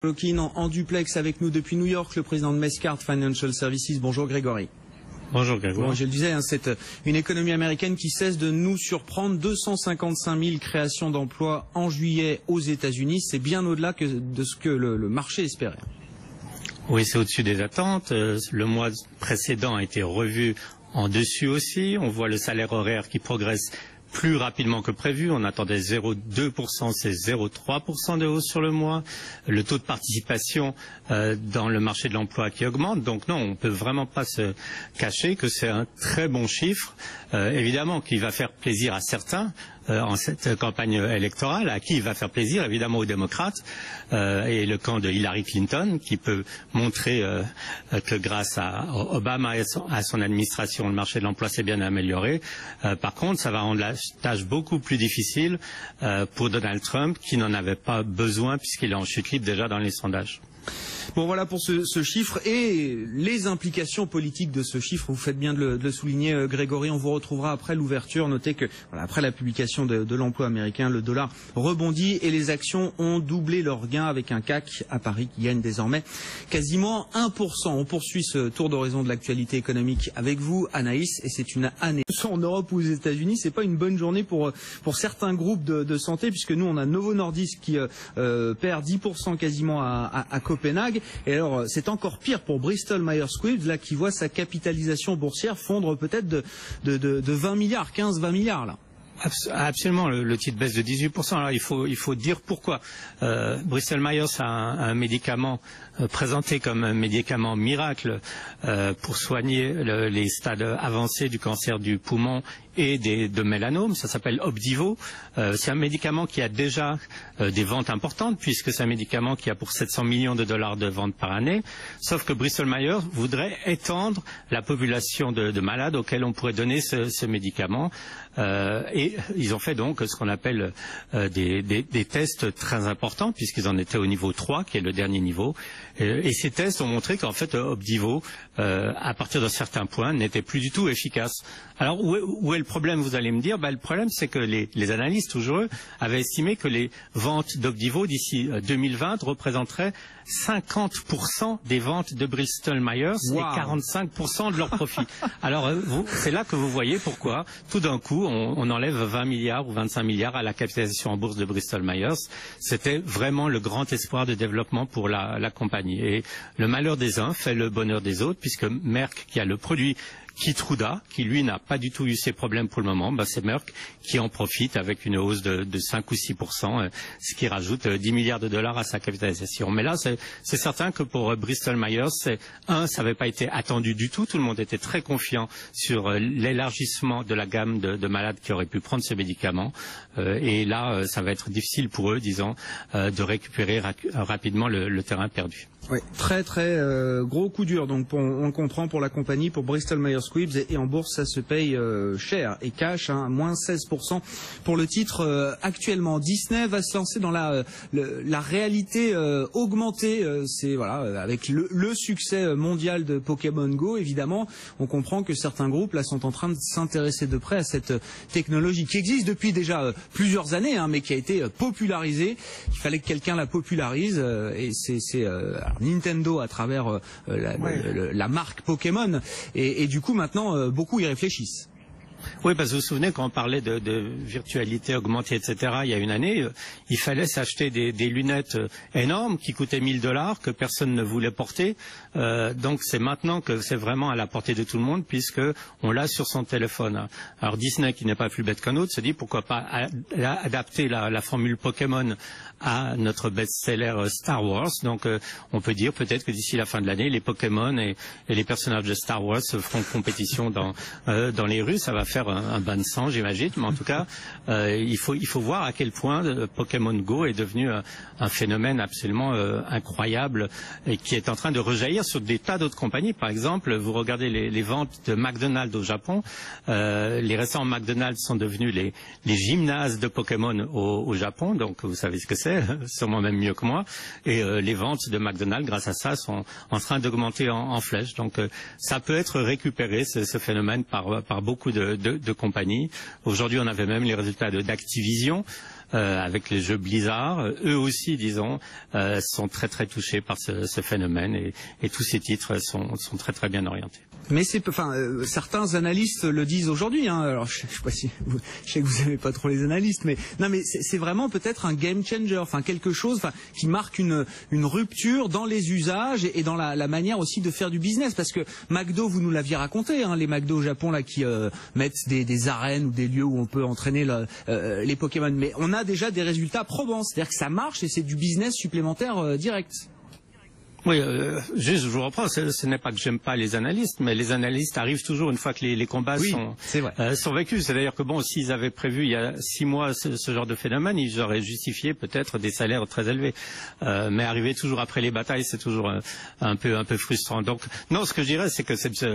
Lokin en duplex avec nous depuis New York, le président de Mescart Financial Services. Bonjour Grégory. Bonjour Grégory. Bon, je le disais, c'est une économie américaine qui cesse de nous surprendre. 255 000 créations d'emplois en juillet aux États-Unis. C'est bien au-delà de ce que le marché espérait. Oui, c'est au-dessus des attentes. Le mois précédent a été revu en dessus aussi. On voit le salaire horaire qui progresse plus rapidement que prévu. On attendait 0,2%, c'est 0,3% de hausse sur le mois. Le taux de participation dans le marché de l'emploi qui augmente. Donc non, on ne peut vraiment pas se cacher que c'est un très bon chiffre. Évidemment qu'il va faire plaisir à certains en cette campagne électorale. À qui il va faire plaisir? Évidemment aux démocrates et le camp de Hillary Clinton, qui peut montrer que grâce à Obama et à son administration, le marché de l'emploi s'est bien amélioré. Par contre, ça va rendre la tâche beaucoup plus difficile pour Donald Trump, qui n'en avait pas besoin puisqu'il est en chute libre déjà dans les sondages. Bon, voilà pour ce chiffre et les implications politiques de ce chiffre. Vous faites bien de le souligner, Grégory. On vous retrouvera après l'ouverture. Notez que voilà, après la publication de l'emploi américain, le dollar rebondit et les actions ont doublé leurs gains avec un CAC à Paris qui gagne désormais quasiment 1%. On poursuit ce tour d'horizon de l'actualité économique avec vous, Anaïs, et c'est une année. En Europe ou aux États-Unis, c'est pas une bonne journée pour certains groupes de santé, puisque nous on a Novo Nordisk qui perd 10% quasiment à Copenhague. Et alors, c'est encore pire pour Bristol Myers Squibb, là, qui voit sa capitalisation boursière fondre peut-être de 20 milliards, 15-20 milliards, là. Absolument, le titre baisse de 18%. Alors il faut dire pourquoi. Bristol Myers a un médicament présenté comme un médicament miracle pour soigner les stades avancés du cancer du poumon et de mélanome. Ça s'appelle Opdivo. C'est un médicament qui a déjà des ventes importantes, puisque c'est un médicament qui a pour 700 millions de dollars de ventes par année. Sauf que Bristol Myers voudrait étendre la population de malades auxquels on pourrait donner ce médicament. Et ils ont fait donc ce qu'on appelle des tests très importants, puisqu'ils en étaient au niveau 3, qui est le dernier niveau. Et ces tests ont montré qu'en fait Opdivo, à partir d'un certain point, n'était plus du tout efficace. Alors où est le problème, vous allez me dire? Le problème, c'est que les analystes, toujours eux, avaient estimé que les ventes d'Opdivo d'ici 2020 représenteraient 50% des ventes de Bristol Myers et 45% de leurs profits. Alors c'est là que vous voyez pourquoi tout d'un coup on enlève 20 milliards ou 25 milliards à la capitalisation en bourse de Bristol Myers. C'était vraiment le grand espoir de développement pour la compagnie. Et le malheur des uns fait le bonheur des autres, puisque Merck, qui a le produit Keytruda, qui lui n'a pas du tout eu ces problèmes pour le moment, c'est Merck qui en profite avec une hausse de 5 ou 6%, ce qui rajoute 10 milliards de dollars à sa capitalisation. Mais là, c'est certain que pour Bristol Myers, ça n'avait pas été attendu du tout. Tout le monde était très confiant sur l'élargissement de la gamme de malades qui auraient pu prendre ce médicament. Et là, ça va être difficile pour eux, disons, de récupérer rapidement le terrain perdu. Oui, très gros coup dur. Donc on le comprend pour la compagnie, pour Bristol Myers Squibb, et en bourse ça se paye cher et cash, moins 16% pour le titre actuellement. Disney va se lancer dans la réalité augmentée. C'est voilà, avec le succès mondial de Pokémon Go, évidemment, on comprend que certains groupes là sont en train de s'intéresser de près à cette technologie qui existe depuis déjà plusieurs années, mais qui a été popularisée. Il fallait que quelqu'un la popularise et c'est Nintendo à travers la marque Pokémon et du coup maintenant beaucoup y réfléchissent. Oui, parce que vous vous souvenez quand on parlait de virtualité augmentée, etc., il y a une année, il fallait s'acheter des lunettes énormes qui coûtaient 1 000 $ que personne ne voulait porter. Donc c'est maintenant que c'est vraiment à la portée de tout le monde, puisque on l'a sur son téléphone. Alors Disney, qui n'est pas plus bête qu'un autre, se dit pourquoi pas adapter la formule Pokémon à notre best-seller Star Wars. Donc on peut dire peut-être que d'ici la fin de l'année, les Pokémon et les personnages de Star Wars feront compétition dans les rues. Ça va faire un bain de sang, j'imagine, mais en tout cas, il faut voir à quel point Pokémon Go est devenu un phénomène absolument incroyable et qui est en train de rejaillir sur des tas d'autres compagnies. Par exemple, vous regardez les ventes de McDonald's au Japon, les restaurants McDonald's sont devenus les gymnases de Pokémon au Japon, donc vous savez ce que c'est, sûrement même mieux que moi, et les ventes de McDonald's, grâce à ça, sont en train d'augmenter en flèche. Donc ça peut être récupéré, ce phénomène, par beaucoup de compagnies. Aujourd'hui, on avait même les résultats d'Activision. avec les jeux Blizzard, eux aussi, disons, sont très très touchés par ce phénomène et tous ces titres sont très très bien orientés. Mais certains analystes le disent aujourd'hui. Alors je sais pas si je sais que vous n'aimez pas trop les analystes, mais non, mais c'est vraiment peut-être un game changer, quelque chose, qui marque une rupture dans les usages et dans la manière aussi de faire du business. Parce que McDo, vous nous l'aviez raconté, les McDo au Japon là qui mettent des arènes ou des lieux où on peut entraîner les Pokémon. Mais on a déjà des résultats probants, c'est-à-dire que ça marche et c'est du business supplémentaire direct. Oui, juste je vous reprends, ce n'est pas que j'aime pas les analystes, mais les analystes arrivent toujours une fois que les combats sont vécus. C'est-à-dire que bon, s'ils avaient prévu il y a 6 mois ce genre de phénomène, ils auraient justifié peut-être des salaires très élevés. Mais arriver toujours après les batailles, c'est toujours un peu frustrant. Donc non, ce que je dirais, c'est que cette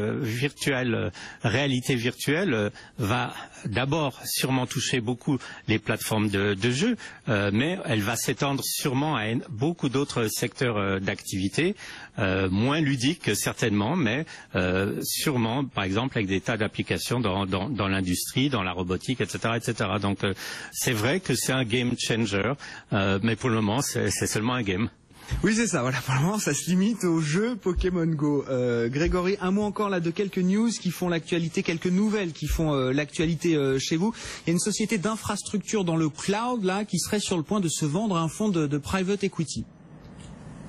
réalité virtuelle va d'abord sûrement toucher beaucoup les plateformes de jeux, mais elle va s'étendre sûrement à beaucoup d'autres secteurs d'activité. Moins ludique certainement, mais sûrement, par exemple, avec des tas d'applications dans l'industrie, dans la robotique, etc., etc. Donc, c'est vrai que c'est un game changer, mais pour le moment, c'est seulement un game. Oui, c'est ça. Voilà, pour le moment, ça se limite au jeu Pokémon Go. Grégory, un mot encore là de quelques news qui font l'actualité, quelques nouvelles qui font l'actualité chez vous. Il y a une société d'infrastructure dans le cloud là qui serait sur le point de se vendre à un fonds de private equity.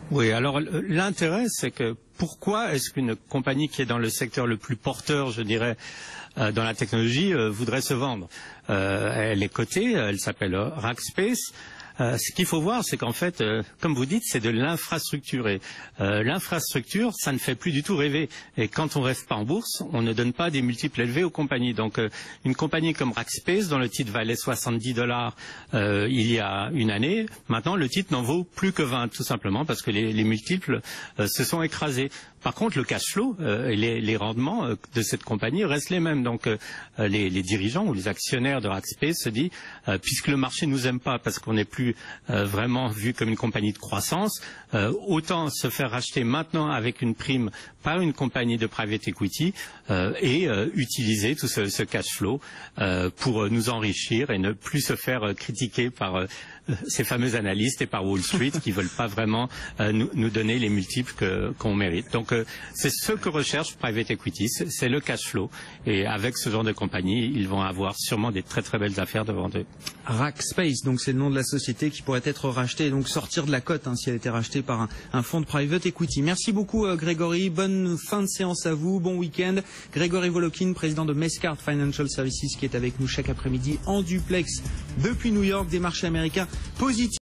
Oui, alors l'intérêt, c'est que pourquoi est-ce qu'une compagnie qui est dans le secteur le plus porteur, je dirais, dans la technologie, voudrait se vendre? Elle est cotée, elle s'appelle Rackspace. Ce qu'il faut voir, c'est qu'en fait, comme vous dites, c'est de l'infrastructure. Et l'infrastructure, ça ne fait plus du tout rêver. Et quand on rêve pas en bourse, on ne donne pas des multiples élevés aux compagnies. Donc, une compagnie comme Rackspace, dont le titre valait $70 il y a une année, maintenant, le titre n'en vaut plus que 20, tout simplement, parce que les multiples se sont écrasés. Par contre, le cash flow et les rendements de cette compagnie restent les mêmes. Donc, les dirigeants ou les actionnaires de Rackspace se disent, puisque le marché nous aime pas, parce qu'on n'est plus vraiment vu comme une compagnie de croissance, autant se faire racheter maintenant avec une prime par une compagnie de private equity et utiliser tout ce cash flow pour nous enrichir et ne plus se faire critiquer par ces fameux analystes et par Wall Street qui veulent pas vraiment nous donner les multiples qu'on mérite. Donc c'est ce que recherche private equity, c'est le cash flow. Et avec ce genre de compagnie, ils vont avoir sûrement des très très belles affaires devant eux. Rackspace, donc c'est le nom de la société qui pourrait être rachetée et donc sortir de la cote si elle était rachetée par un fonds de private equity. Merci beaucoup Grégory, bonne fin de séance à vous, bon week-end. Grégory Volokin, président de Mescart Financial Services qui est avec nous chaque après-midi en duplex depuis New York, des marchés américains positifs.